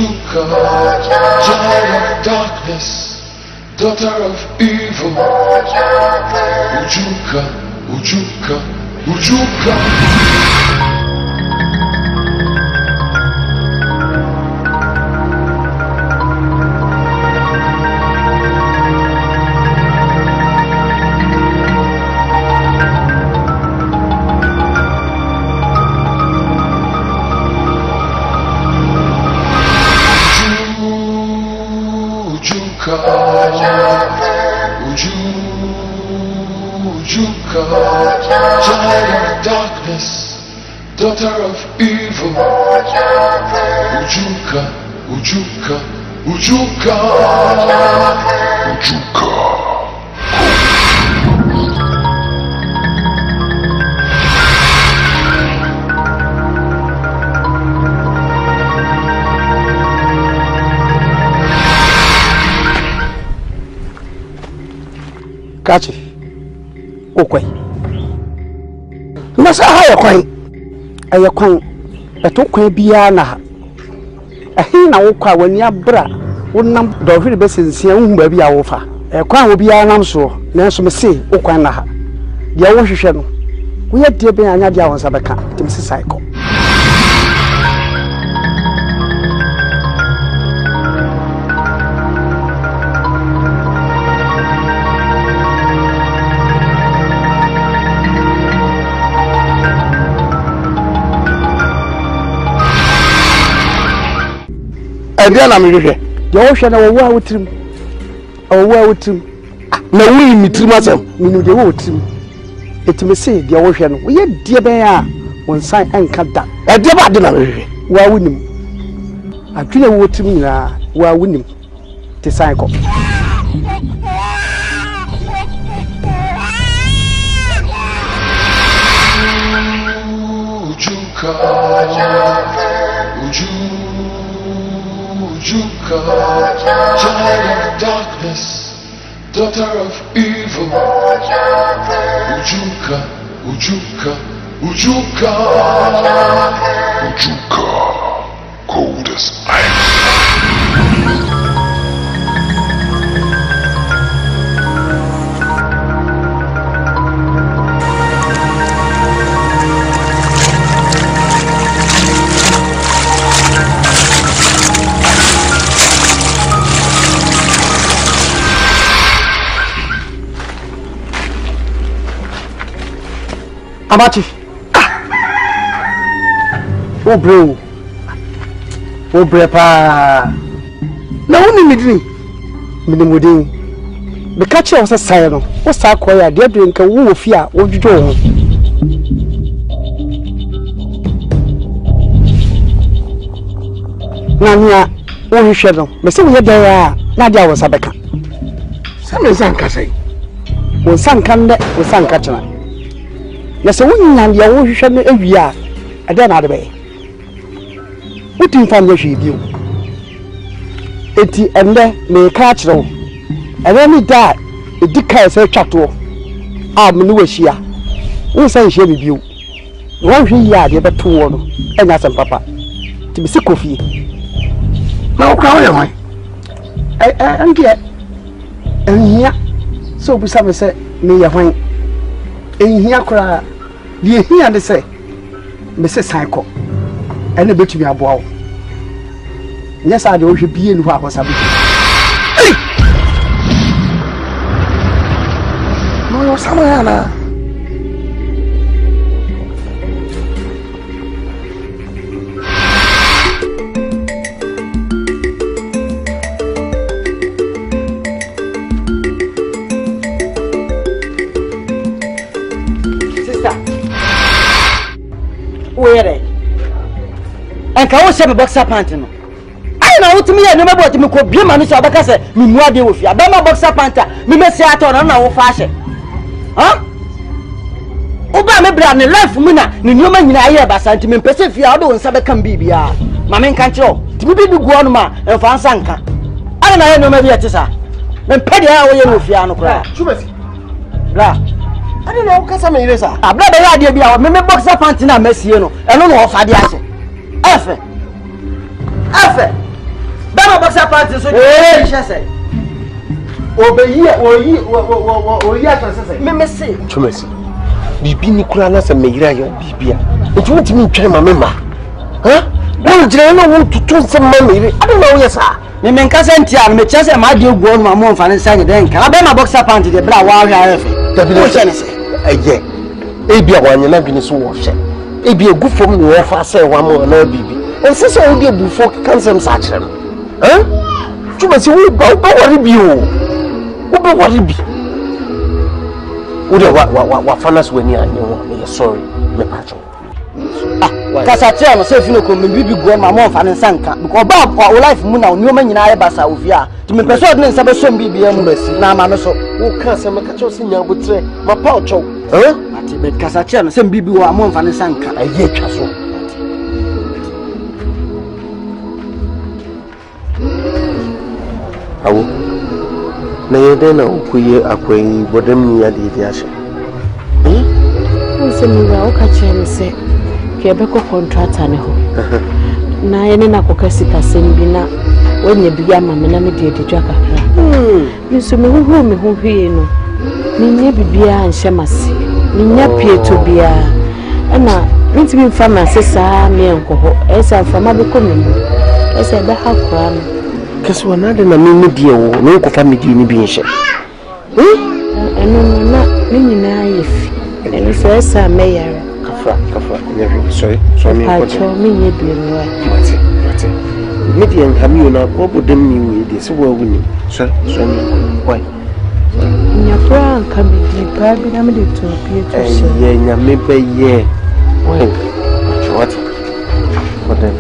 Ujuka, child of darkness, daughter of evil. Ujuka, Ujuka, Ujuka. Ujuka, child of darkness, daughter of evil. Ujuka, Ujuka, Ujuka, Ujuka. Kachi, okay. Masa haya kwan. Aya kwan. Eto kwan bia na ha. Ehin na wo kwa wani abra. Wonam do hwere besensia wo ba bia wo fa. Kwan wo bia nam so. Nanso me se wo kwan na ha. Dia wo hwehwe no. Wo ye die ben anya dia wonsa beka. Tim se cycle. Edia na me hwehwe. Dia wo hwe na wo wa wotrim. Wo wa wotrim. Na wo mi trim asem. Minu de wo wotrim. Etime se dia wo hwe no. Wo ye die ben a wonsan anka da. Edia ba de na me hwehwe. Wa wonim. Atwene wo wotrim nyina wa wonim. Te san ko. Ujuka, Ujuka, child of darkness, daughter of evil. Ujuka, Ujuka, Ujuka, Ujuka, cold as ice. Abachi. Oh bro. Oh brepa. Na woni midini. Minimudin. Be catch you say no. Wo sa koya de drink wo fi a wo dwodwo ho. Na nia wo hwehwe no. Me se wo ye dan a na dia wo sa beka. Se me sanka sai. Wo sanka nde wo sanka chana. Na se wonyan ya wo hwehwe no awia ade na ade be utin fam ya hwe bio eti ende me ka kire ene ni da edika se twato a me no wahia wo san hye bi bio wo hwe ya ade beto wo no enya sem papa ti bi se kofi na wo ka wo ya hwan anke enhia so bu sa me se me ya hwan enhia kura die hia de se me se cycle ene betumi aboa wo nyesa de wo hwe bie nu ho akosa bi no yo samana where and can we say boxer pant no I na wotumi ya no mebo timi ko bie ma no so abaka se me mu ade wo fi abama boxer pant me mesi ato na wo fa hye ha oba me bra ne life mu na ne nyoma nyina aye basa ntimi mpese fi a do nsa beka mbibia ma me nka kiro timi bi guo no ma emfa nsa nka ana na ye no ma bi etisa me mpede a wo ye no fi ano kra chubesi bra ani na wo kasa me yire sa abra be ya de bia me boxer pant na mesie no eno no wo fa de ase efe my boxer pants so you say. Oyi atose me say. Chumesi. Bibi ni kura na se meyira yo bibia. Nti won timi ntwen ma mema. Huh? Won jire na won tutu nsem ma meyire. I don't know yes sir. Me nkasa ntia me chese ma de ogu onu ma mo mfa ne sanye den ka. Abe my boxer pants de bra wa hwa arefe. Dabi no se ne se. Eye. Ebia wanye na dwene so wo hye. Ebia egu fom no wo fa se wa mo na bibi. Ense se wo de bufo kansem sa kire no. Huh? Chumesi wo ba wori bi o. Wo ba wori bi. Wa fanas weni anyo me sorry me pacho. Kasatia no say fino ko me bibi go ma mo fa ne sanka because ba o life mu na oni ma nyina basa ofia to me person ne nsa be so bibi am na ma me so wo ka se me ka cho se nya botre ma pa o cho ati me kasatia no say bibi wo mo fa ne sanka aye twa so awo na yede na okuye akwai bodam ya de ashe nse mi wa o ka chere se ke be ko contractor ne ho na ene na ko kasika sembi na wonye bi ama me na me de dwa kakra nso me hu hwie no minye bibia anhye mase minye pieto bia na ntimi mfa ma sesa me enkoho esa fama be ko me mu esa be ha kra no kesi wanade na me die wo no ko fa me die ni bi nhye eno na nyina yefi eno so esa me yare Kafra, never. Sorry, me. Pacho, me ye be right. Mate. Median Camille na what them me this well winning. So me. Why? Nya bra can be deep, I be na me to appear to say. Yeah, nya me be yeah. Why? What? For them.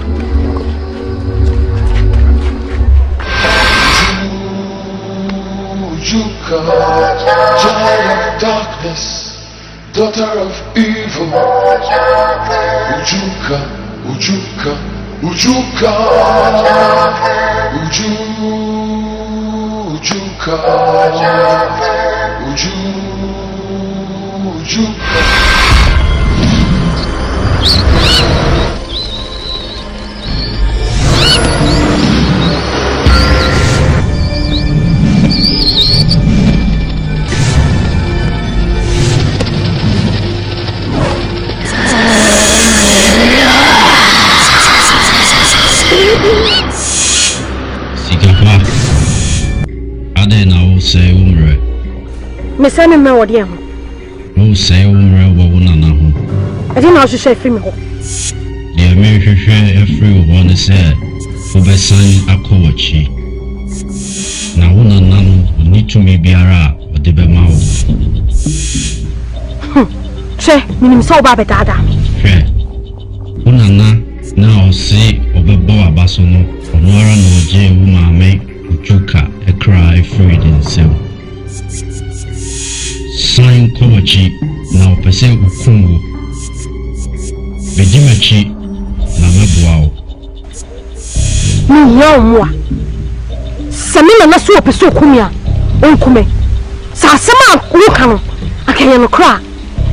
Ujuka, child of darkness. Daughter of evil, Ujuka, Ujuka, Ujuka, Ujuka, Ujuka. Say umre. Mesane me wodi ho. No say umre wo wona na ho. Ade na ohwehwe free me ho. De me hwehwe free wo ne say wo be san akowachi. Na wona na no ni tumi biara o de be ma wo. Che, minim so ba be dada. Hwe. Wona na o si obebo abaso no. Ono ara no je wo ma me Ujuka a cry freed in self. Sign Kowachi now percent Ukungu. Bejimachi na mabuao. Mwa. Samina na so peso kumia. Onkume. Sa asema wuka no. Akanya no kra.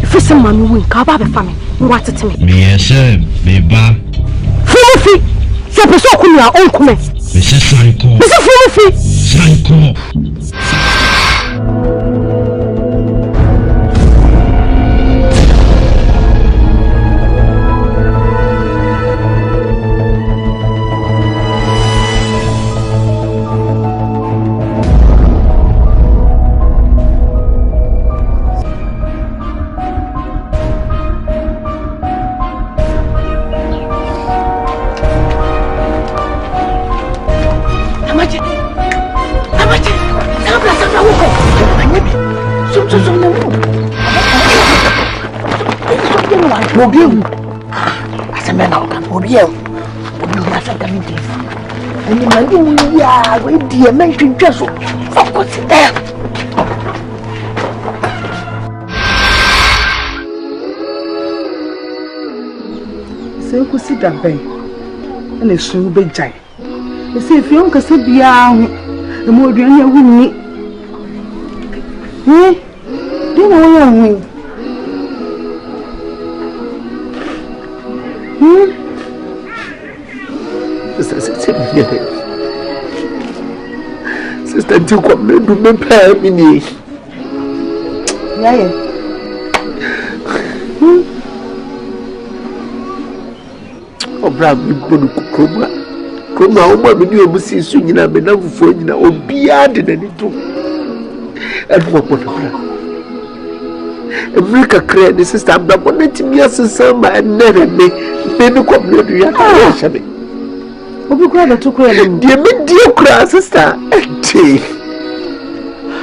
Ifese manu win ka ba be fa me. Ngwa teteme. Me yese beba. Fufi. So peso kumia onkume. Mese Sanko. Mese Fufi. Sanko. Obiu. Asemena obiu. Obiu na so dami dey. Ani mandi ya we die men twintwa so. Focus there. Se ku si da ben. Ene su be jai. Se fi on ka se bia ho. E mo oduan ya wunni. Di na wo ya hu. sister to come and do me pay me. Yeah. Oh, bravo, Kuma, Oma, we do a see swinging up enough for you now, or beyond anything. And what would America create the system that wanted to be a son and never make baby come to the other. What we grab to create the mediocre sister.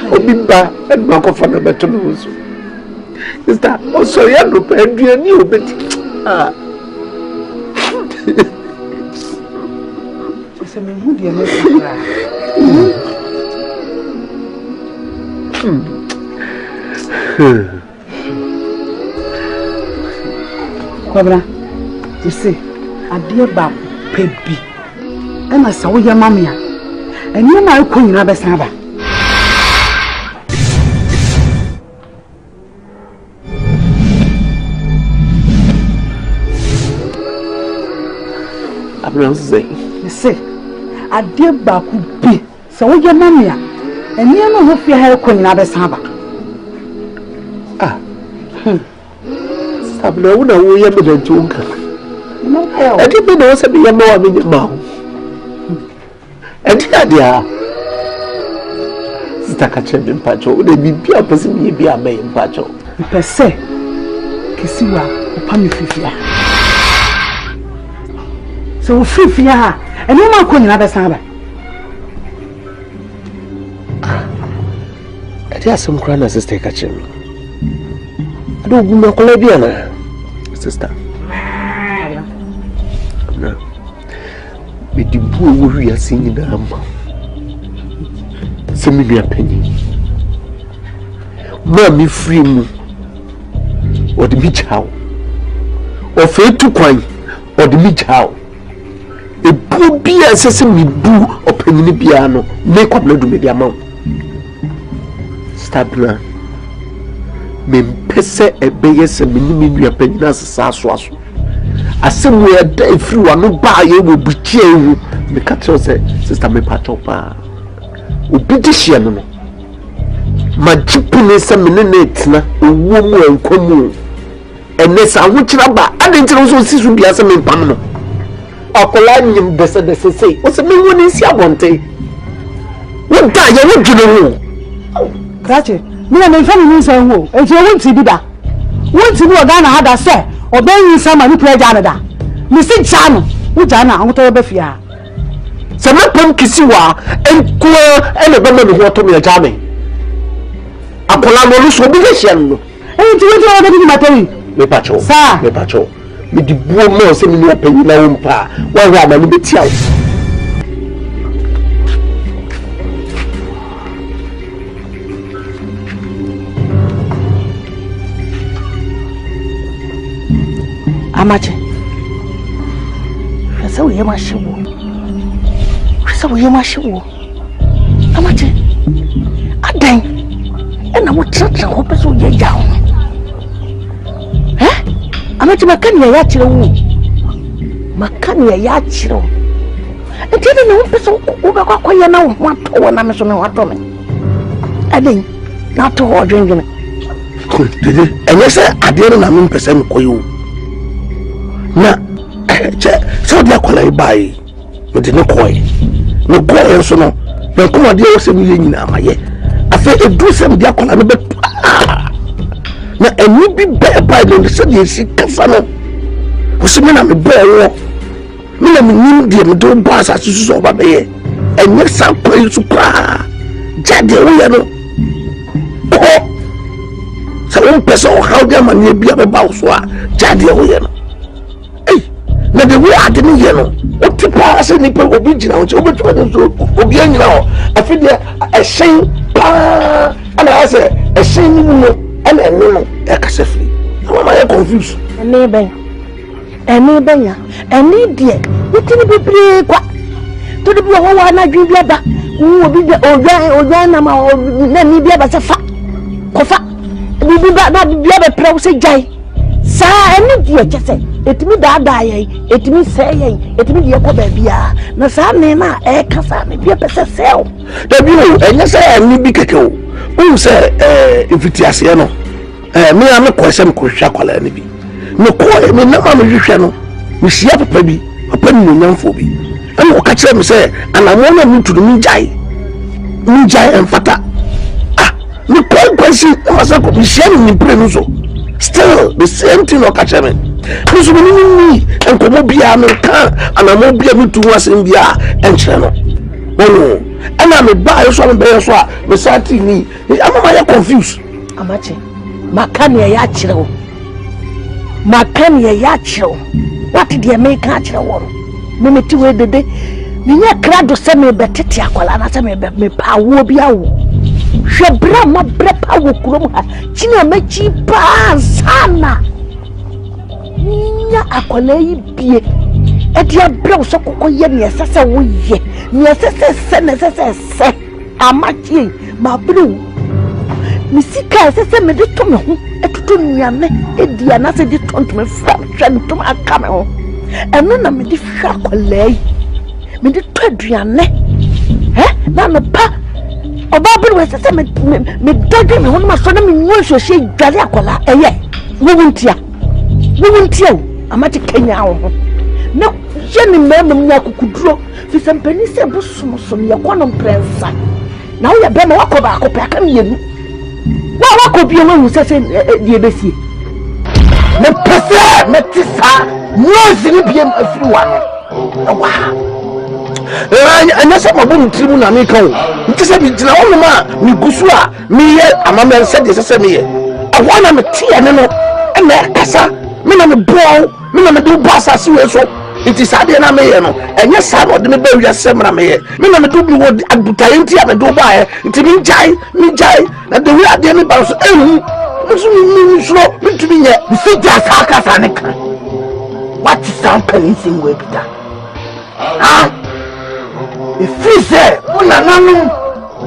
Obimba and Marco for the better news. Is that also young and you knew bit? It's a mood, you Kwabra, you see, a dear bab, baby. And I saw your mamma, and you my queen, Abasaba. I'm not saying, you see, a dear bab would be so your mamma, and you know if you had a queen, Abasaba. I'm no one who you have been drunk. I didn't know something more in your mouth. And dear, Sister Catcher in Pacho, they be a person, be a man in Pacho. Per se, Kisiwa, Pamifia. So free for her, and no more couldn't have a saba. I hear some crying, Sister Catcher. I don't know Colombiana, sister. No. With the poor we are singing the humble. Send me a penny. Mammy free me. Or the beach how. Or fair to coin. Or the beach how. A poor beer sesame boo or penny piano. Make up not to be the amount. Stabler. Mempese ebeye se minimi nua panyina sesa aso asem we da ifri wa no ba ye wo buchie hu me ka tell say sister me pato pa obi di hie no ma jipune se menene etina owo mu enkomu ene sa wo kira ba ade ntira so sisu bia se me pam no akola nyim dese sei o se me woni si abonte wo da ye wo dwene ho Grazie. Me and my family is a who, and you won't see that. Once you are Ghana had a say, or being some money play Canada. Mr. Channel, which I know what over fear. Some pump Kisiwa and Kua and a woman who told me a jammy. A Polamo will be a sham. And you went already in my tea. Me pacho, sir, me pacho. Me the boom more sending me a penny my own pa. Why rather be tea? Amache. Rasa uye mashiwo. Rasa uye mashiwo. Amache. Adan. Ena wutratra ho peso uye jawo. Amache makani ya chire wu. Makani ya chire wu. Ntide na wo peso ube kwa ye na wo ato na me so me wato me. Adan. Na to ho dwendwene. Dede, enye se ade na me pese me koyo. Na so dia kola ibai me de no koy so no na kuma dia wo se mi ye nyina amaye afa edu se dia kola me be na eni bi be bai no se dia si kafa no wo se me na me be wo me na me nim dia me do ba sa su so ba be ye enye sa koy su pra jade wo ye no sa wo pese o how dia man ye bia be ba wo so a jade wo ye no na the way I didn't hear no what the pass any people obi gina o obi twa so obi anyina ho afi de a shen pa and I say a shen ni no and no e ka se free mama you confused ene ben ya ene die witini bebre kwa to de bi ho wa na dwi bia ba obi de oja na ma na ni bia ba se fa ko fa bi ba na bia be pre wo se jai sa ene die che se etimi dada ye etimi say ye etimi de ko ba bia na sa ne na e kasa ne bia pese sel da bi o enye say ni bi keke o say infitiase no me am ko sem ko hwa kwala ni bi me ko me na ma me hwehwe no me sia papa bi papa ni nyamfo bi and o ka kire me say anamo na mutu mi jai enfata me ko kwesi ma say ko me sia ni pre no so still the same thing o ka kire me so me enkomo bia me kan anamo bia mutu wasem bia enkyere no oh ana me ba yo so me be so a me sati ni ama ya confused amache makane ya kire what did you make a kire me meti we dede ninya krado se me betete akwala na se me pawo bia wo hwebra ma bre pawo kurom ha kina mechi pa sana ninya akwala yi bie edi abra so kokoye ne sese wo ye ne sese amachi ma bru misika sese me de to me ho etuto nuane edi ana se de tonto me fra hwe to aka me ho eno na me de hwa akwala yi me de to aduane na no pa oba bru we sese me dodwe me ho no ma so na me nwo hwehwe dwale akwala eye wuntia o amati Kenya ho na yeni mmem nya kukuduro fi sempani se bosomosom ye kwanom prensa na wo ya be ma wakoba akopɛ aka mienu wa wakobie wo sese die besie me pese me tisa nozi ni biem afiri wa no wa anya se mabom tribu na me kan ntise bi tina wo ma me gusu a me ye amama nse de sese me ye awana me tie ne no na kasa me na me bo me na me do basa si we so it is ade na me ye no enye sa no de me ba wi asem na me ye me na me do bi wo adutaye nti a me do ba ye nti me jai na de wi ade me ba so ehu so me so me tu bi nye bi si ja sa kasa ne kan what is happening in we bita if you say una nanu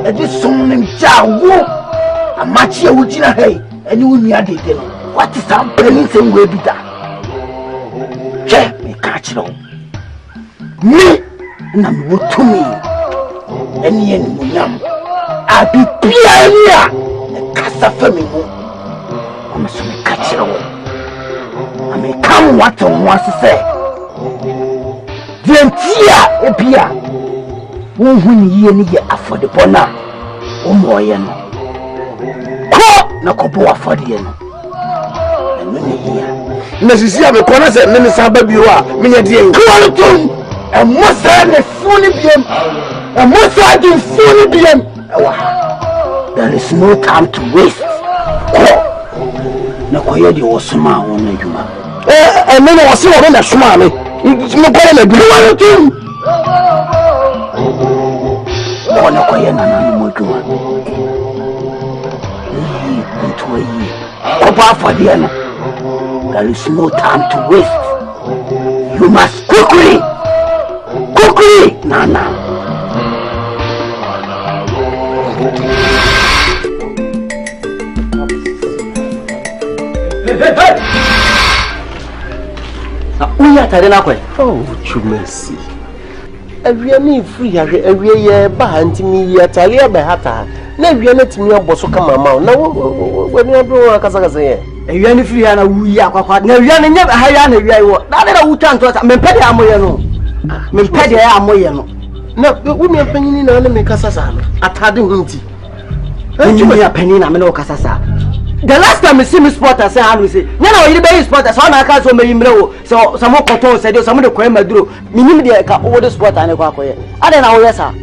e di som ne ja wo amachi e wo gina hey eni wo nua de no what is happening in we bita che me catch no me na me wotumi eni eni munyam abi bia nia e kasa fami mu o me so me catch no ame kam what on was say dientia e bia wo huni ye ni ye afode bona o moye no ko na ko bo afode ye no na sisi a me kona se me saba bi wa me nya die kwaltum e mosa ne funi biem e mosa di funi biem there is no time to waste na ko ye di osuma won na djuma me no wose wo na suma me ko na bi kwaltum na ko ye na na mo djuma nto yi ko ba afode no. There is no time to waste. You must quickly, Nana. We are tired now, oh, Chumesi. Every any free, every year, Bahanti me, Yatalia by Hata. Never let me up was so come out. Now, when you are Kazaka. You any free and a we are quite never higher than that. Who turn to us, me petty amoyano. Me petty amoyano. No, we may penny in only make Casasa. At Harding Hunty. You may a penny in Amino Casasa. The last time I see me spot, I say, I will say, no, you be spot as one I can't so many know. So some more control said, some of the crime I drew. Minimum over the spot and a quack. I don't know, yes, sir.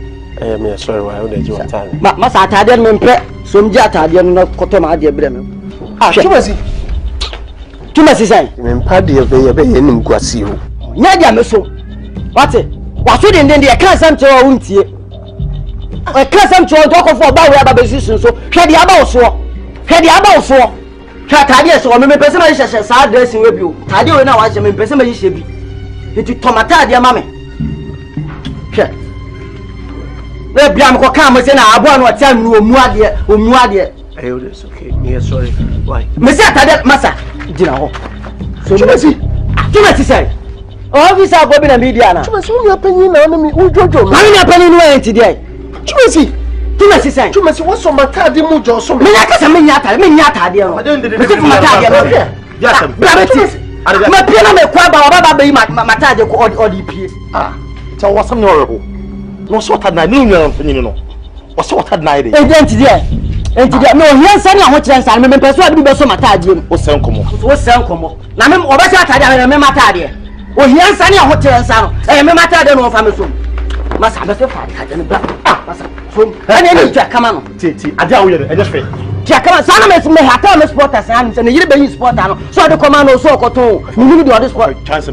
I am sorry, why would you time? Must I tell them, some jata, you're not Cotoma, dear Bremen. Ah, she was it. Tu me say, "Men padi ebe nim kwasi ho." Nya dia me so. What? Wa so den dia kan sam che wo ntie. E kan sam che wo to kofo ba we aba besisun so. Hwe dia aba wo so. Hwe tade so me pese ma hye sa dressing we bi o. Tade we na wa hye me pese ma hye bi. Eti tomata dia ma me. Hwe. We bia me ko kan mo se na abo na o tia nu omu ade. Ayo, it's okay. Me sorry. Why? Me say tade masa. Jina ho. So Chumesi Tumasi say. Officer go be na media na. Tumasi wo ya panyin na me ujojo. Ma me panyin no enti dey. Tumasi say. Tumasi wo so matade mu jo so. Me ya kasa me nya atade no. Me se matade no. Ya sam. Ma pia na me kwa ba baba be matade ko odi pie. Ah. Tell what some horrible. No sort of na ni no. What sort of na dey. Enti dey. Me o hian sani aho kire nsan me peso ade bi be so matade mu. Wo sen komo. Na me obese atade me matade. O hian sani aho kire nsan no. Me matade no fa me so. Masa be se fa atade no bra. Masa so. Ani ni twa kama no. Titi, ade a wo ye no, e just fe. Twa kama sana me hata me supporters an se ne yire be supporter no. So de command no so koto. Ni ni de ode sport. Chance so.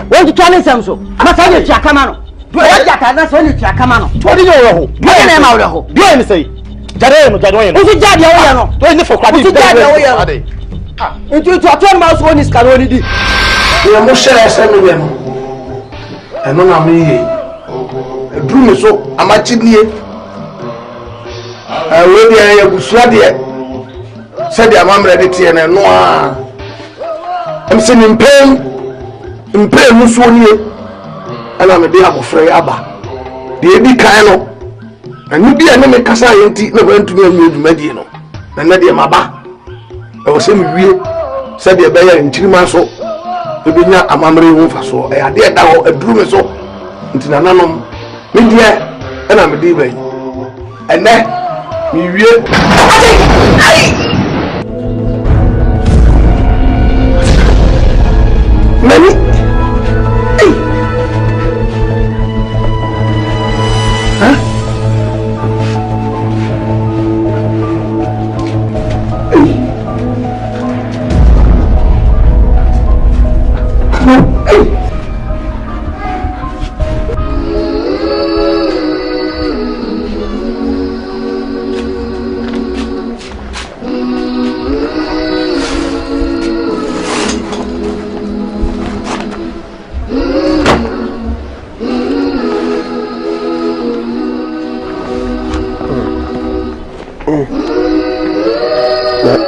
Won ti twa ne sam so. Masa ne twa kama no. Do ya jata na so ne twa kama no. To de yo ho. Do na ma wo ho. Do ni say. Jare no. Usi jade wo ye no. Do ni for kwadi. Usi jade wo ye no. Into to aton ma so ni skaro ni di. Ye mo share se me no. Eno na me ye. Drum me so amachi nie. We dey ya busua de. Se de amamre de tie na no a. Em se nimpem muso nie. Ana me de abofre aba. De ebi kan no. Ani bi ane me kasa yenti na bantu na mi dwumadi no. Na de maba. E wo se me wie se de be ya ntirima so. Ebinya amamre hu fa so. E ade da ho aduru me so. Ntina nanom me die ana me de bai. Ene mi wie. Ai! Mami. Ai. Huh?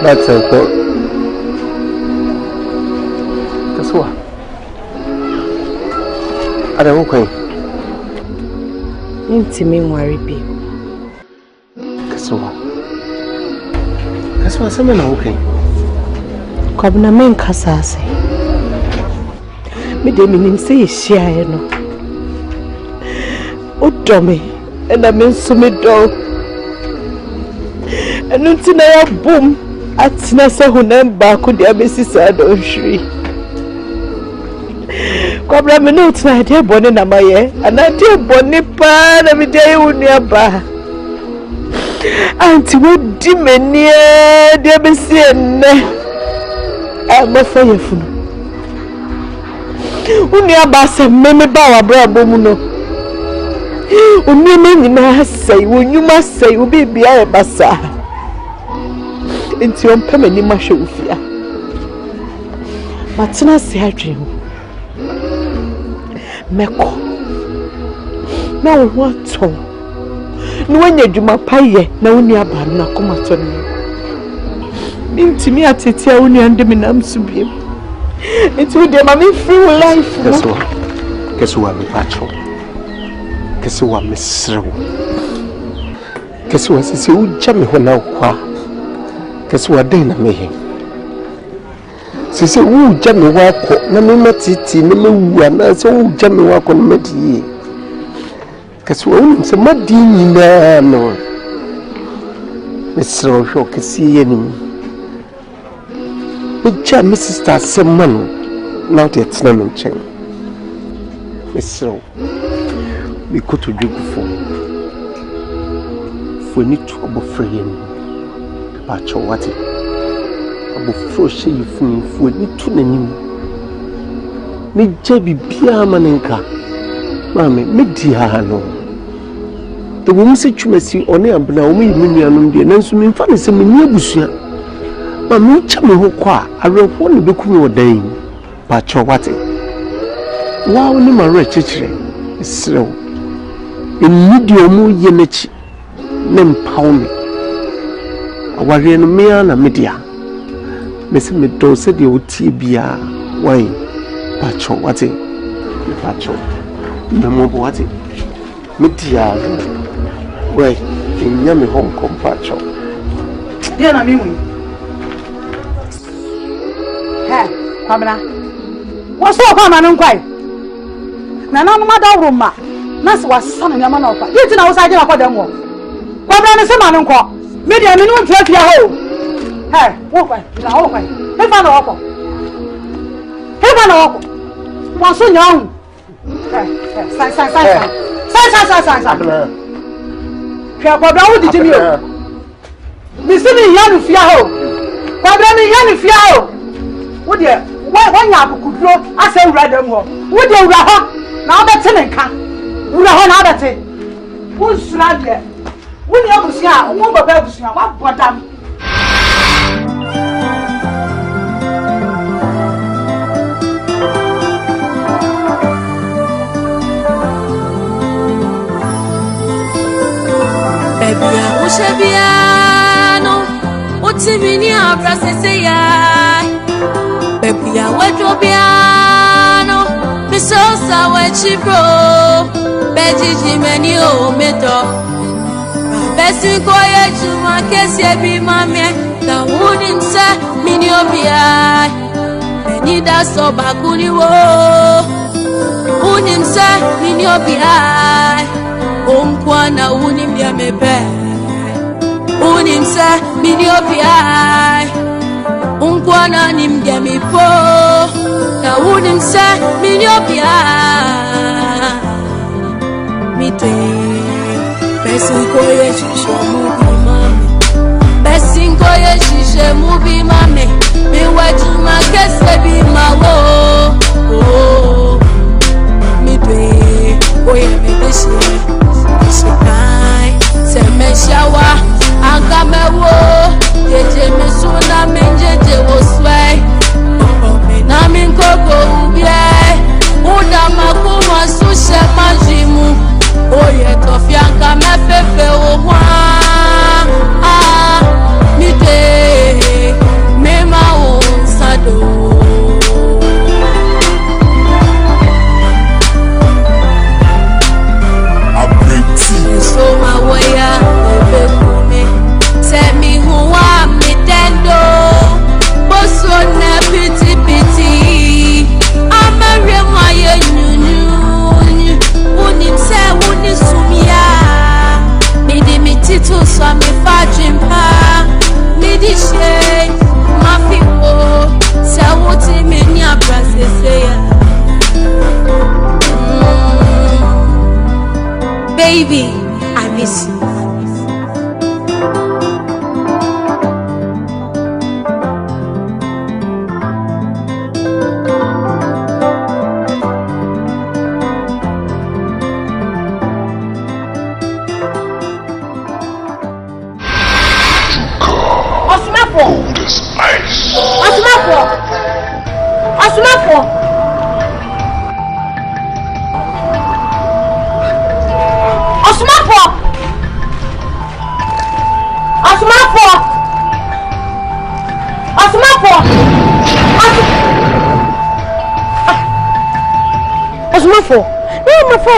That's okay. Guess what? I don't know. Intimate worry, babe. Guess what? Something okay. Kobna men kasa se. Me de minim say share no. O domi, and I mean so me do. And until I boom. Atina se hunem ba ko de abesi sa do hwiri kwabra me no tina de bone na maye ana de bone pa na me de unu aba anti wo di meni de abesi enne ama fa yefunu unu aba se me ba wa bra bomu no unu me nyina sai wo nyuma sai wo bibia e basa Inti on peme ni mashe ufia. Matina si hadwe ho. Meko. Na wo ato. Ni wanya dwuma paye na woni aba na koma to ne. Intimi atetia woni ande me nam so biem. Inti wo de ma me free life no. Keso me pacho. Keso me srewo. Keso sisi uja me ho na kwa. Keso den na me he. Sisi uja me wako na me matiti na me wu na so uja me wako na mati. Keso woni se madi nyina no. Me srewo hwo kesi ye ni. Uja me sister semano na te tena me nchen. Me srewo me koto dwugufo. Fo ni tu obofre ye ni. Pacho wati abofro hye yifuni fo ni tu nanim ni je bibia manenka mame medi ha no to wo mse twumasi one abna wo yi menuanom de nanso me mfa ne se me ni abusua mame ucha me ho kwa arefo ne bekumi odan pacho wati wa ni mare chechire isrew enidi omu ye nachi ne mpawo me aware no me na media me se me do se de oti bia wai Pacho, what's it? Pacho. Memo, what's it? Media. Wait, in Yami Hong Kong, Pacho. Dear, I mean, hey, Pamela. What's so common and quiet? Nana, Mother Roma. That's what son and Yamanova. You didn't know I did for them. Pamela, some man call. Maybe I mean, take your home. Hey, walk away. Walk away. If I know. If I know. What's so young? Hey, did you know? Miss Young Fiao. Pamela, Young Fiao. Would you? Why you could grow? I say, rather more. Would you rather? Now that's an income. Would I have that? Who's right there? Would you ever see how one of them? What damn? Baby, I wish I be no. What's in me? I'm processing. Baby, I went to piano. Miss Osa, where she broke. Betty, Jimmy, oh, meto. Best in quiet to my case, be my man. The wouldn't say, Minopia. And need us so back on you. Wouldn't say, Minopia. Kwana, wouldn't be a me bed. Wouldn't say, Minopia. Unkwana nimgemi po na unimsa minyopia mite besinkoye shishe mubi mame besinkoye shishe mubi mame miwajuma kese bi mawo mite oye medeshe shikai semeshawa agamewo jeje misuna menjeje woswai na minkoko ubie uda makuma sushe majimu oye tofianka mefefe owa mite mema onsado so mawaya ebekume tell me who I'm me tendo boso na piti piti I'm a remaye nyunyu unim se uni sumia midi mitito so me fajimpa midi she mafiwo se wuti me ni abraseseya baby I miss you.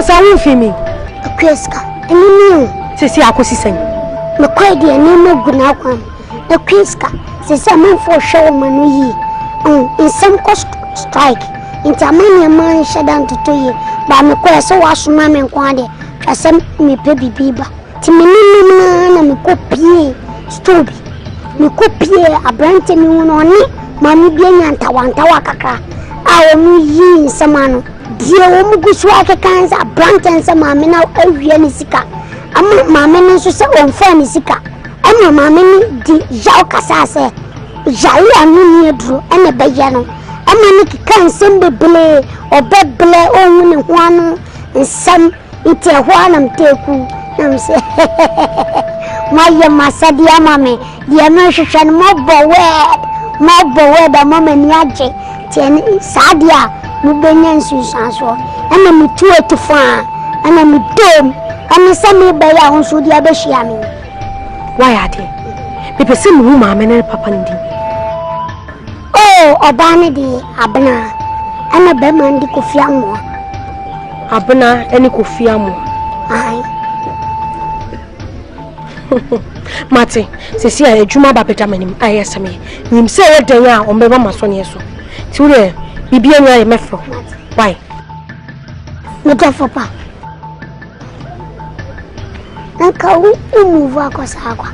I won't feel me. A Kreska, and you say, I could see. The quite dear name of Gunakwan. The Kreska says a man for show man in some cost strike. Into many a man shut down to 2 years. But my quest so was mammy and quandary. I sent me baby beaver. Timmy, and me copy, Stubby. Me copy a brand to me on me, Mammy being and Tawantawaka. I will ye in some dear Muguswaka cans are brantons and mammy now every sika. I'm mammy so on funny sika. I'm a mammy di Jaucasase. Jai and near Drew and a Bayano. I'm a Nicky can send the blay or bed blay only one and some it's a one and teku. I'm say, my Masadia mammy, the American mob word a moment yaje. Sadia, Mubenian Susanso, and I'm 2 to far, and I'm dome, and the semi by our Sudia Beshiami. Why are they? People see Mumma and Papa. Oh, Obanadi, Abna, ana be man di Kofi Amo. Abena eni Kofi Amo. Ai. Mate, sisi a ejuma ba beta manim ayesame. Nim se ye den a o mbeba masone so. Ti ure bibia nya ye mefro. Why? No go for pa. Nka u move akosa akwa.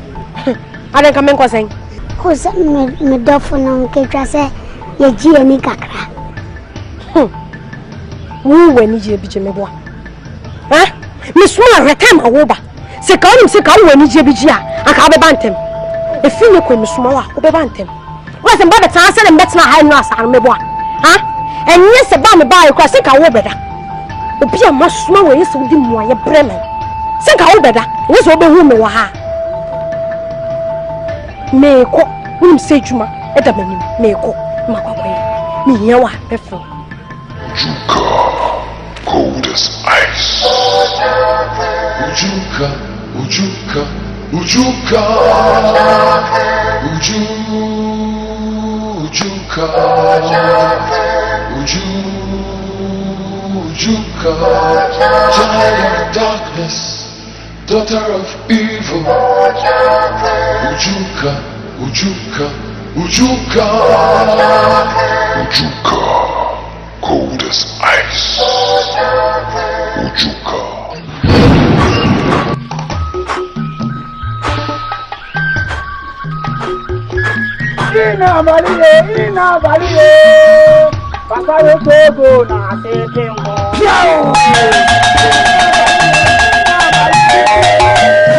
Ada ka men ko sen. Ko se me do for no nke twa se ye ji ani kakra. Wo wani je bi je mebo. Ha? Me suma retam awoba. Se ka onim se ka wani je bi je a aka be bantem. E fi ne ko me suma wa o be bantem. Wa se mba be tan se le mbetna ha no asa mebo a. Ha? Enye se ba me ba e kwa se ka wo beda. Obi a masuma wo yeso di mu aye bremen. Se ka wo beda. Wo so be hu me wa ha. Me ko unim se juma e da manim me ko makwakoye. Me hia wa befo. Ujuka, cold as ice. Ujuka, Ujuka, Ujuka, Ujuka, Ujuka, child of darkness, daughter of evil. Ujuka, Ujuka, Ujuka, Ujuka, cold as ice. Ujuka. Ina baliye, papa yo togo na sepengo. Ciao.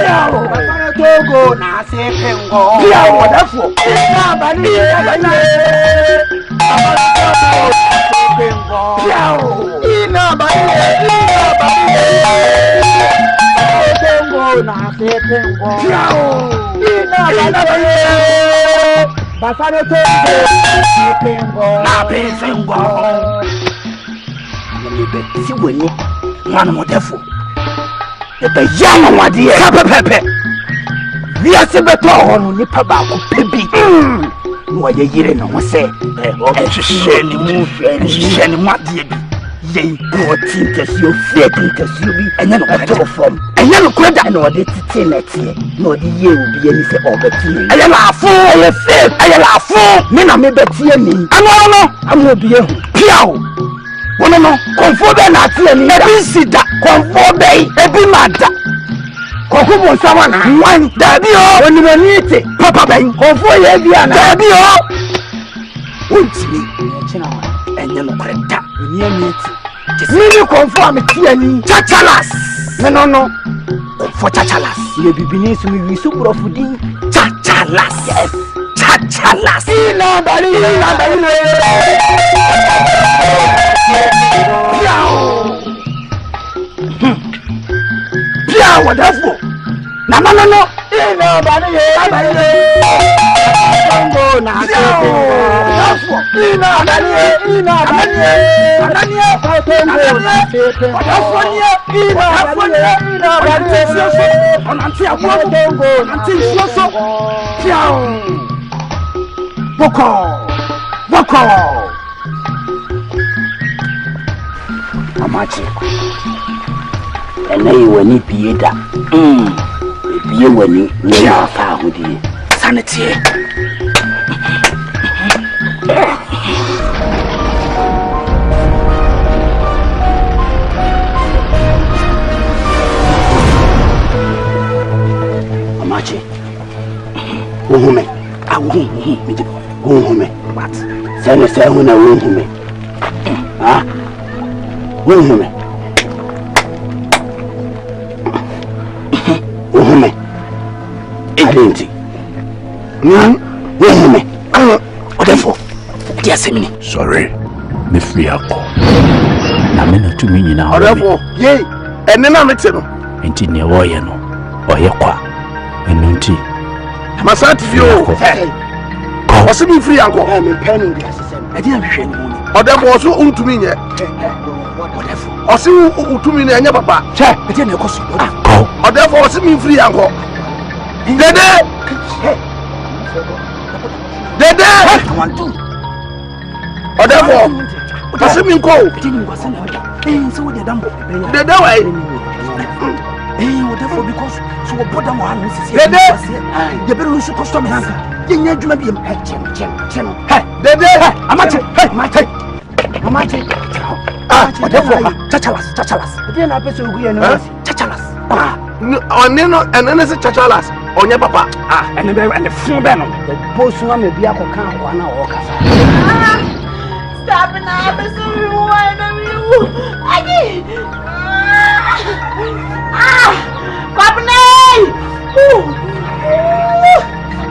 Papa yo togo na sepengo. Ciao, wonderful. Ina baliye, papa yo sepengo. Ciao. Ina baliye. Sepengo na sepengo. Ciao. Ina baliye. Basano to na pengo me be ti woni wan mo defo e be yana wade e pepepe wi ase beto ho no nipa ba ko pebi no ye yire no ho se o hwehwe ni mu ade bi ye no tintasi o tintasi bi enya no to from enya no kweda no de titi na tie no de ye obi ani se obeti enya la afo ye fake enya la afo me na me beti ani ano amo obi ehu piao wono no konfo be na tie ni ebi sida konfo be ebi mada konfo mo sama na wan dabi o oni mani te papa ben konfo ye bia na dabi o untimi china enya no kweda ni ani ti Mini confirm tiani chachalas. No. For chachalas. Ye bibini so mi wisu profudi chachalas. Yes. Chachalas. Ina bali. Piao wonderful. No. Ina bali. Congo na Ina bali. Amachi ene wani bieda biye wani ne afa hodi sanity Amachi uhume uhume but say huna uhume ah uhume Identi uhume odefo dia semini sorry me free ako na me na tumi nyina odefo ye ene na mete no enti ne woye no oye kwa enunti masati fio osi mi free ako me pen in glass sem e dia hwehwe ni mo odefo oso untumi nye odefo osi utumi na enye papa che e dia na ekoso odefo osi mi free ako Dede! Odefo! Kasi mi ko. Tini ko sen na. So we dambo. The way. Therefore because so we put them on this. The better lose custom hands. Yenya djuma bi chem. Hey, Dede. Amache. Amache. Therefore chachalas. Dede na pese ogu ye no. Chachalas. Oneno enene se chachalas. Onye papa. And the phone be no. Post one me bia ko kan ko na o kasa. Stop now, pese why na you. Agi. Kapney!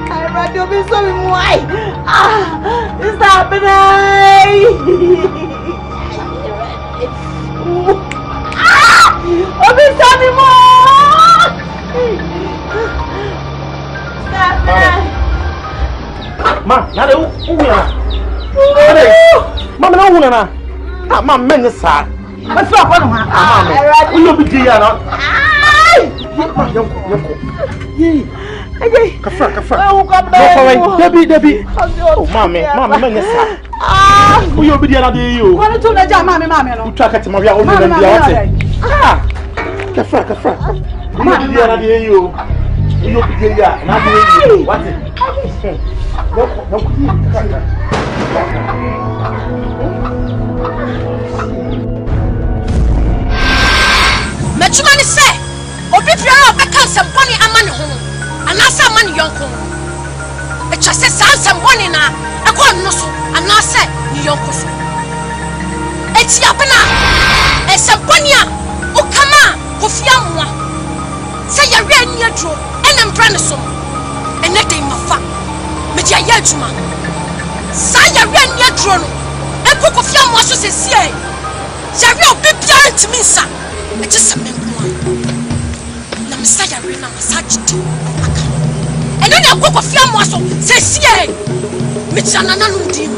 I radio be so why. Stop now. Obi sabi mo. Stop now. Ma, nade uya. Mama na una na. Ma men sa. Ma fa kwa no ha. Mama. Uyo bi di ya no. Yonko. Hey. Kafra. Debbie. Oh, mama, men sa. Uyo bi di ya na de yo. Wala tu na ja mama no. Utaka ti ma bia o ni na bia wate. Kafra. Uyo bi di ya na de yo. Uyo bi di ya na de yo. Wate. Yonko. Mechumani say, obi biara obeka nsemponi amane ho, anasa amane yonko. Echa se sa nsemponi na ekọ no so, anasa ni yonko so. Eti apena, nsemponi a okama kofia moa. Se ya wi ani adro, enem bra ne so. Ene dey mafa. Meji aya adwuma. Sa ya wi ani adro no, eko kofia moa so sesie. Ya wi obi biara ntimi nsa. It is a member. Na Messiah Rena Masajiti. And then I go for fear muscle, says, yea, Mitchana Nudim.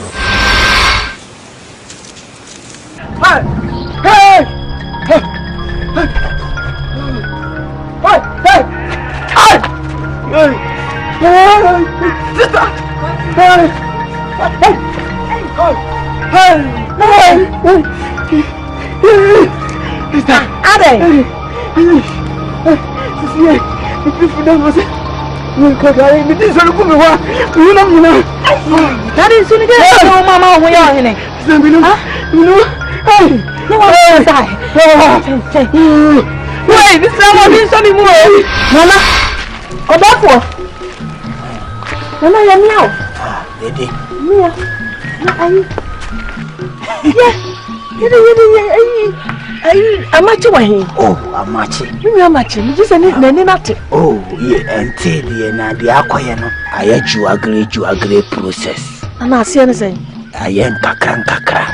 Ade. If that was we could have been this one. You know. That is soon again. No, Mama, we are in it. No one die. Wait, this someone is something more. Mama, go back for. Mama, you're meow. Dede. Amachi wa hin. Oh, amachi. You amachi. You just nani nati. Oh, yeah, until the na the akoye no. Ayaju agree process. Ana asia ne say. Ayen kakra.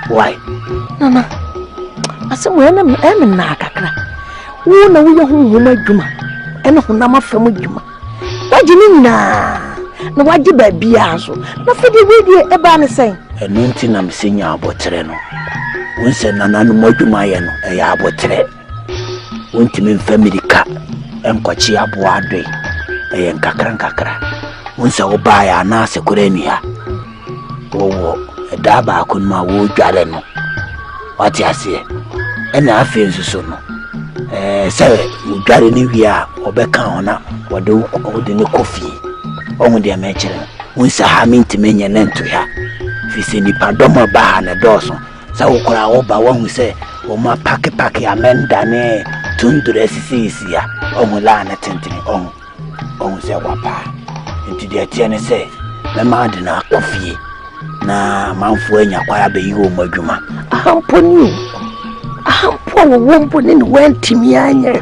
Why? Nana. Ase we na na kakra. Wo na wo ye honhom adwuma. Ene honam afam adwuma. Waji ni nyina. Na waji ba bia so. Na fede we die eba ne say. Enu nti na msenya abotre no. Wonse nananu modwuma ye no e ya abotre. Wontimi family ka enkochi abo adoi. E yen kakra. Wonse wo ba ya na asekore ni ha. Wo da ba akun ma wo dwale no. Wati ase. Ena afi nsuso no. Se dwale ni wi a obeka ona wode ne kofi. Onwu de mechere. Wonse ha mintime nye nento ya. Fisi nipa domo ba na doso sa ukora oba wahu se o ma pake amenda ne tundure sisi ya omu la na tentini on se wapa nti de tie ne se me ma de na akofie na manfo anya kwaya be yi o madwuma ahamponi ahampo wompo ne wantimi anya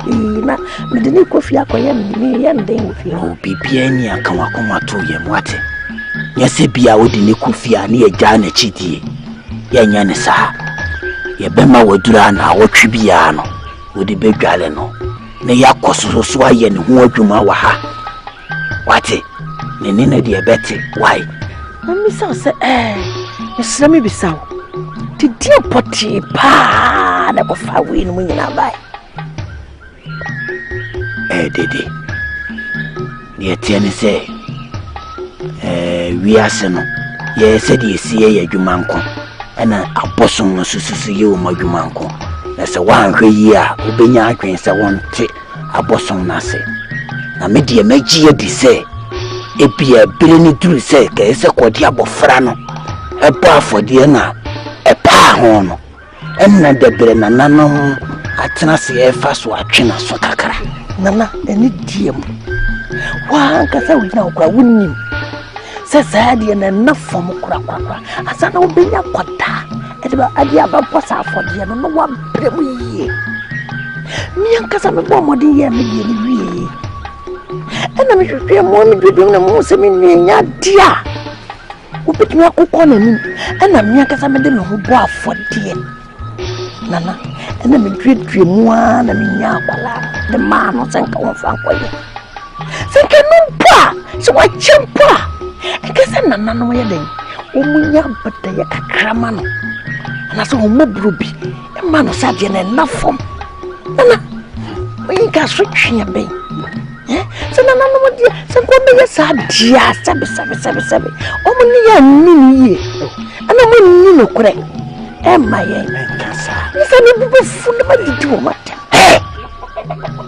na me de ne kofie akoya me ya nden ofie o bibia ni aka wakoma to ye mwate nyese bia wodi ne kofia ne agya na chidie ya nya ne sa ye bema wadura na wotwe bia no wodi bedwale no ne yakoso so aye ne ho adwuma wa ha wate ne ne na de bete why mami sa se esra mi bisaw ti die poti pa na ko fa wi no nyina bai dede ne tie ne se wiase no ye said ye see ye jumanko and a bosom no susu ye ma jumanko na se wan hwe yi a obenya adwen se won te abosom na se na me de magi ye di se ebia bere ni duru se ka ese kodi abofra no ebo afode na epa ho no enna de bere na nanom atena se e fa so atwena so kakra nana eni diem wa kasa wi na okra wunnim se saade na nafom kura asa na obenya kwata edeba ade abapɔ sa afode no wa brem yie mi ankasa me bɔ mɔden ye me die ni wie ɛna me hwehwɛ mo me dwedwom na mo se me nya dia wobetumi akokɔ na nim ɛna mi ankasa me de me ho bɔ afode nana ɛna me dwedwe mu a na me nya akwala de ma no senka won fa nkɔye senka no pa so wa chempa ekese nana no ye den omunya bata ye kakrama no na so mo brubi e ma no sa de na nafom nana oyin ka so twa ben se nana no mo de se ko me ye sa dia sabe o mo ni ya ni ana mo ni no kure e ma ye kasa ni se ni bu fu na ma didi o mata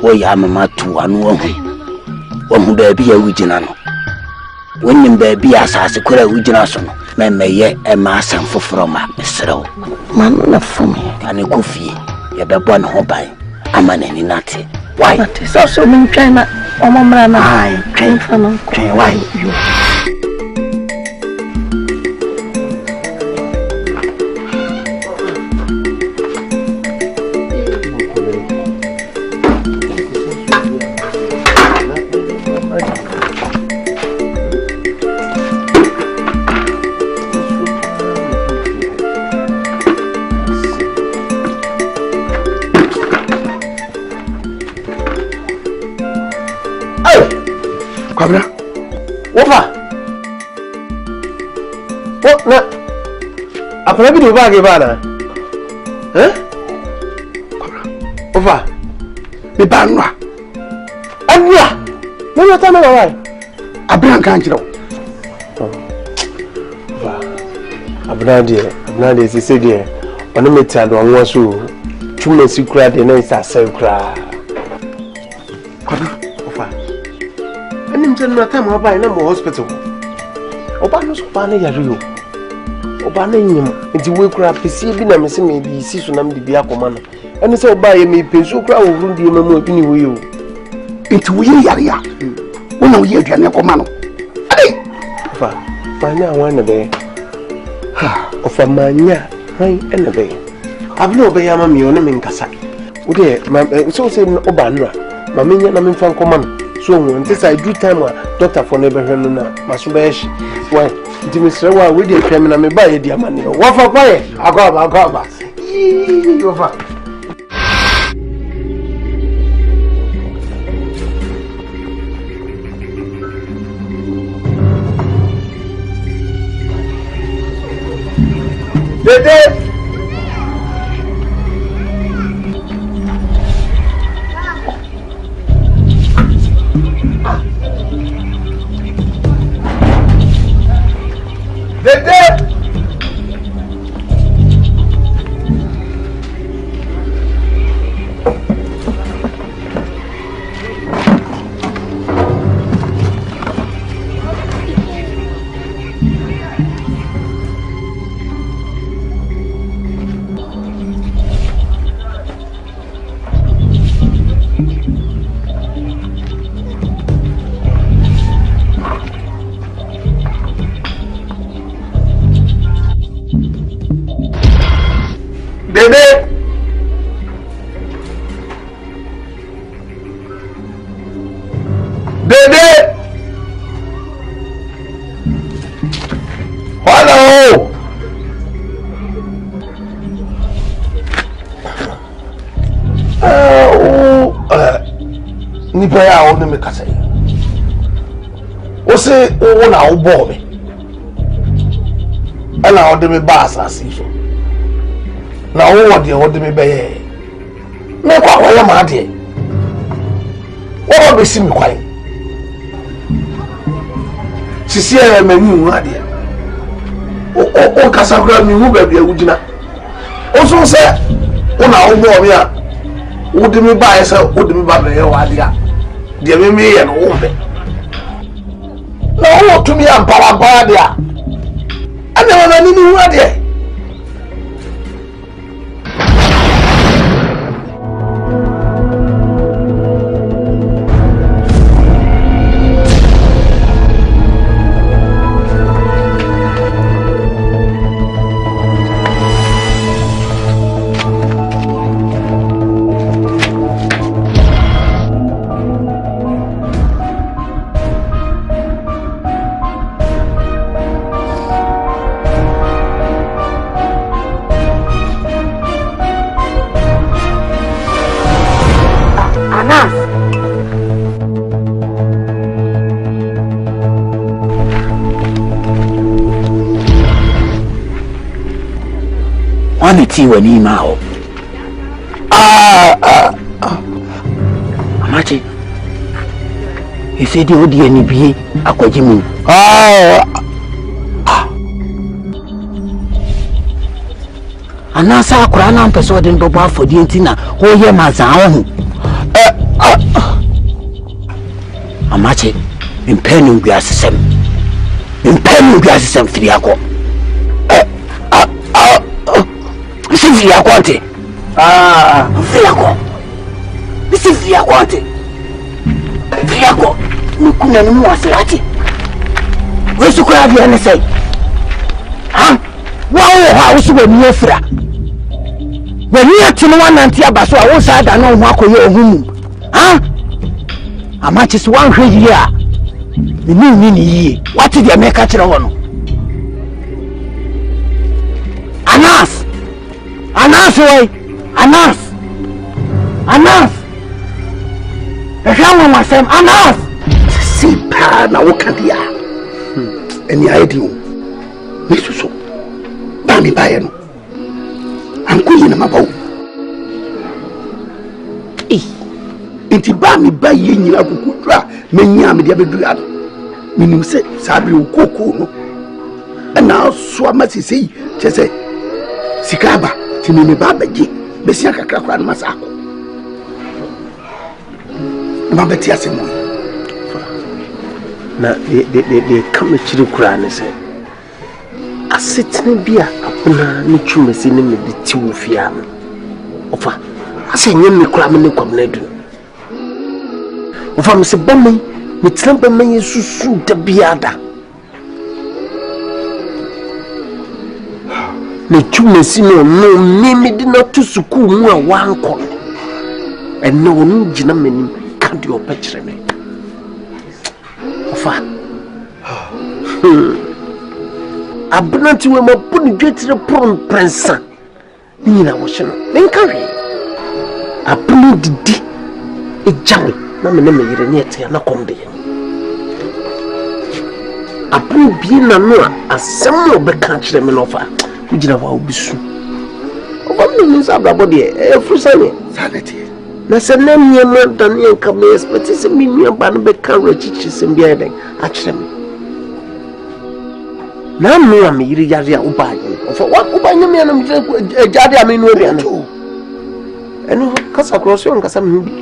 o ya mama tu anu o hu baabi ya wugina no wonim baabi asase kura wugina so no meye e ma asam foforo ma mesrew man na fom ane kofie ye bebo ne ho ban ama na ni nate why so me twan na omomra na ai twan fa no twan why you Kabra. Wofa. What na? Apana bi do ba ge ba na. Kabra. Wofa. Bi ba nwa. Anwa. Me no ta me wa. Abran kan kiro. Wofa. Abran de se de. Ono meta do anwa so. Twuma sikura de na isa sekura. Kabra. No time oba na mo hospital oba no so pa na yare yo oba na nyim nti we kura pesi bi na me se me bi si so na me bi akoma no ene se oba ye me pensu kura wo rundi ma mo bi ni we yo nti we yare ya wona we aduane akoma no ai fa manya wan na be ha ofa manya hai ene be abno be ya ma mi ono me nkasa wo de so se oba no ma menya na me fa nkoma no so until I do time doctor for never heard na masubesh why dimisre wa we dey twem na me ba ye dia mane wo fa kwaye agaba yo fa Dede ni baya o me kasa yi o se o na o bo me ala o de me ba asasi so na o de o de me be ye me kwa wa ya ma de o be si mi kwai sisi e me nyu ade o kasakura mi hu ba bia wudina o so se o na o bo mi a wudi mi ba ese wudi mi ba be ye wa dia de me ye no wo be na o to mi ampara ba dia ana wana ni hu ade Ti wani mao amache you said the odi ani bie akwajimu anasa akura na mpese odi ndobo afodi ntina ho ye mazan ho amache impenu bi asesem firi akọ Sifia kwante fiako sifia kwante fiako nikuna ni muwasirati wesu kwa bia ne sai wa ha usu ba ni afira wani atino wananti abaso a wo sa da na ho akoye ohum amachi so wan hwe yi a ni yi wati dia meka kire wo no Anas Ejamu masem Anas Sipa na wakadia eni aidi Misuso Bami baye no Ankuyi na mabawu Inti bami baye nyina kukudra menya me dia bedua no minim se sabi okoko no na so amasisi chese sikaba timime baba ji besi akakra kwa no masako mama tia semo na de kam chiri kura ne se asetene bia apona ne twumasi ne me de ti wo fia no ofa asenye me kura me ne kwam na du ofa me se bommen me trampa man yesusu da biada ne twumasi no me de na to suku mu a wanko enne wonu gina manim ka de opa kire me ofa abnanti we mabuni dwetire pron prensa nyina wo hye no menka hwe abunu didi ejawe na me yire ne etia na komde abunu bi na no asem obeka kire me no fa ujina wa obisu oba me nsa brabo de efusane sanete na senem nyema daniel kame expect se me nua ba no be ka rachichi sem bia den a kire me na no am yiri yare a ubaye ofa wa ubanye me na mjire ejade a me no ria no eno kasa crossio nkasa me bi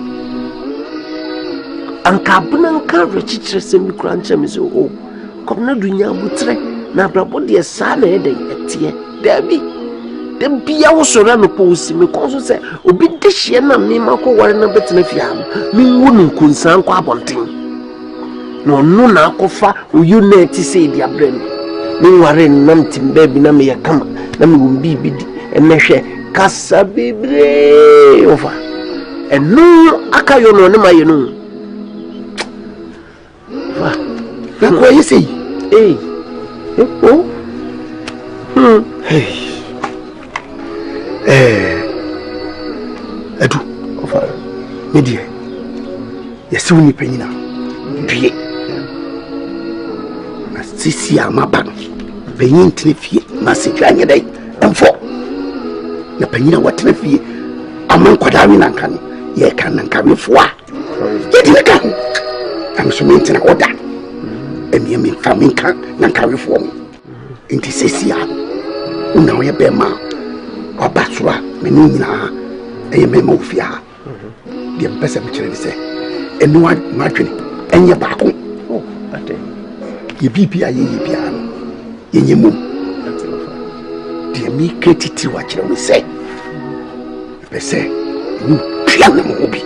anka bunan ka rachichi sem bi kura nche me so o komna dunya butre na brabo de sa na eden etie dabi de bia wo soro no posi me konso se obi de hie na me mako ware na betina fia me wonu nkunsan kwa abonten no na akofa unity say dia brem me ware nam timba bi na me yakama na me wumbi bi di enhwe kasa bibre over enu akayo no ne maye no fa na ko yisi Edu ofa media yesi woni panyina due na sisi amaba benyin tene fie na sedwa nye dai emfo na panyina watene fie aman kwada wi nanka no ye kan nanka me fo a ye di ka am so mentina oda emi faminka nanka we fo Inti sesia. Una oye bema. Wabasura menina. Eye mema ufia. Di mpesa mchire se. Enu adwene. Enye baako. Oh, ate. Ye bibia ye bia. Ye nyemu. Di mi kretiti wa kire we se. Pese. Ni pia na mo bi.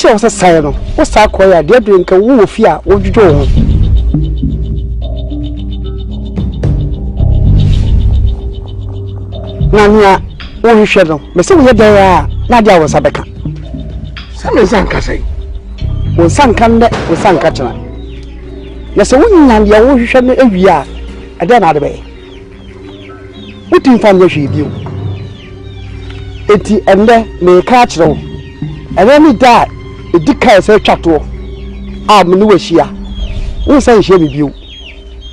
Was a silent. What's that quiet? Dear drink a woo fear. What you do? Nanya, what you shadow? But some year there, Nadia was a becker. Some is uncasay. When some come back with some catcher. Yes, a woman and your own shadow every year. I don't know the way. What do you find your she do? Eti and there may catch them. And then he died. The car is a chatto. Ah, Manusia. Who say she with you?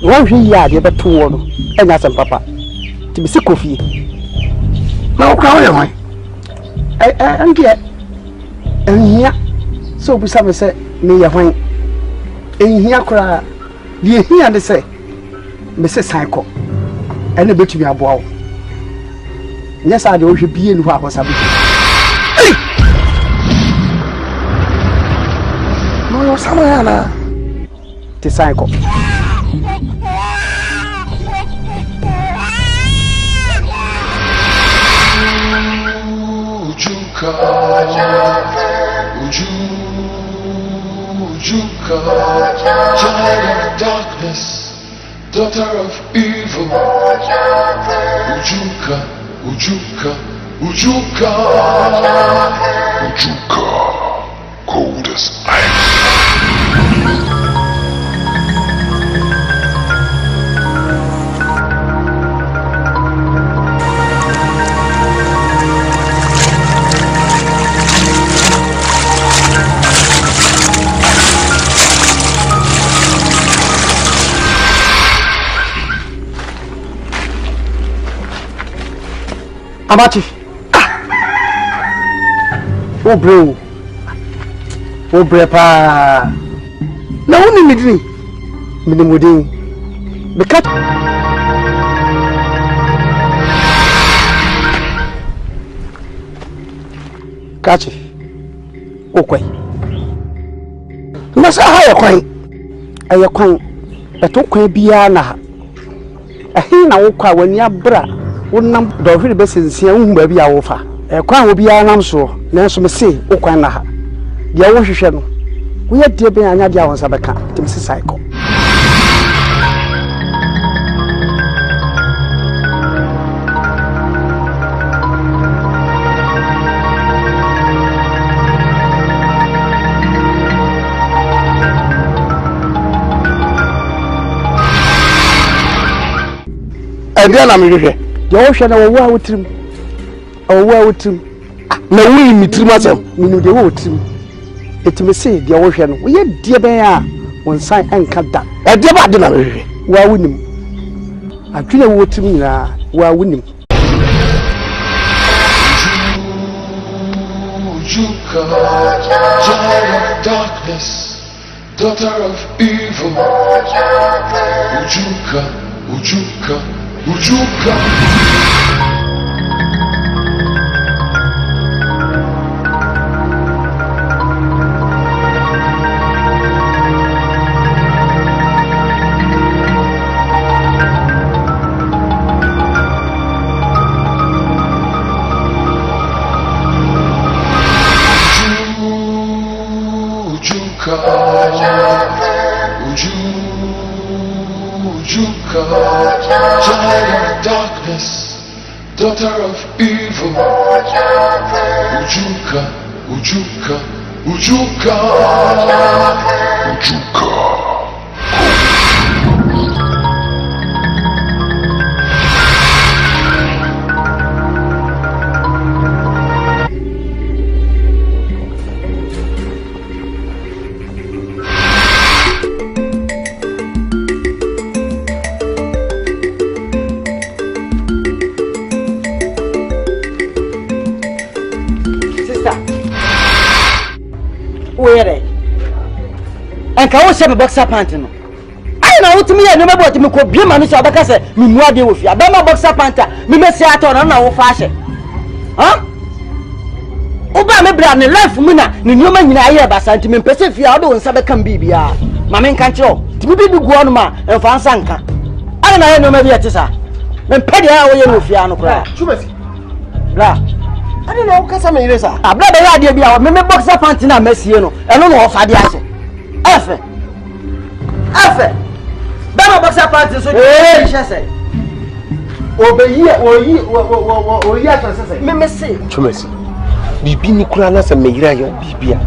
1 year, the other 2 and that's a papa. To be sick of you. Now, how am I? And yet, and here, so be some say, me a wine. And here, cry, you hear and say, Mrs. Psycho, and a bit to be a bow. Yes, I do should be in what was happening. No, somewhere, the cycle. Ujuka, child of darkness, daughter of evil. Ujuka, Ujuka, Ujuka, Ujuka, cold as ice. Abachi. Oh bro. Oh brepa. Na woni midini. Minimudin. Bekat Kachi. Okay. Masa haya kwan. Aya kwan. Eto kwan biya na. Ahin na wo kwa wani abra. Wonam do hwere besensia wo ba biya wo fa. Kwan wo biya nam so. Nanso me se wo kwan na ha. Dia wo hwehwe no. Wo ye die ben anya dia won sa beka. Tim se cycle. Edia na mehwehwe. Dia wo hwe na wo wa wotrim. Wo wa wotrim. Na wo mitrim asem. Minu de wo wotrim. Etime se dia wo hwe no. Wo ye die ben a won san anka da. Edia ba de na mehwehwe. Wa wonim. Adwene wo wotrim nyina wa wonim. Ujuka, child of darkness, daughter of evil. Ujuka, Ujuka, Ujuka. Ujuka, child of darkness, daughter of evil. Ujuka, Ujuka, Ujuka, Ujuka. Where? And can we say boxer pant no? I know to me I never bought me ko bi ma no so abaka say me mu ade wo fi abama boxer pant me mesi ato na wo fa hye. Huh? Oba me bra ne life mu na ne nyoma nyina aye basanti me pese fi a do nsa be kan bibia. Ma me nka kire o. Ti bi guo no ma e fa nsa nka. Ana na ye no ma bi etisa. Me pede a wo ye no fi ano kra. Chumesi. Bra. I don't know kasa me iresa. Abla be ya de bia me boxer pant na mesie no. Eno no fa de ase. Efe. Bama boxer pant so dey say. Oyi atwa say. Me say. Chumesi. Bibi ni kura na se me yira yo bibia.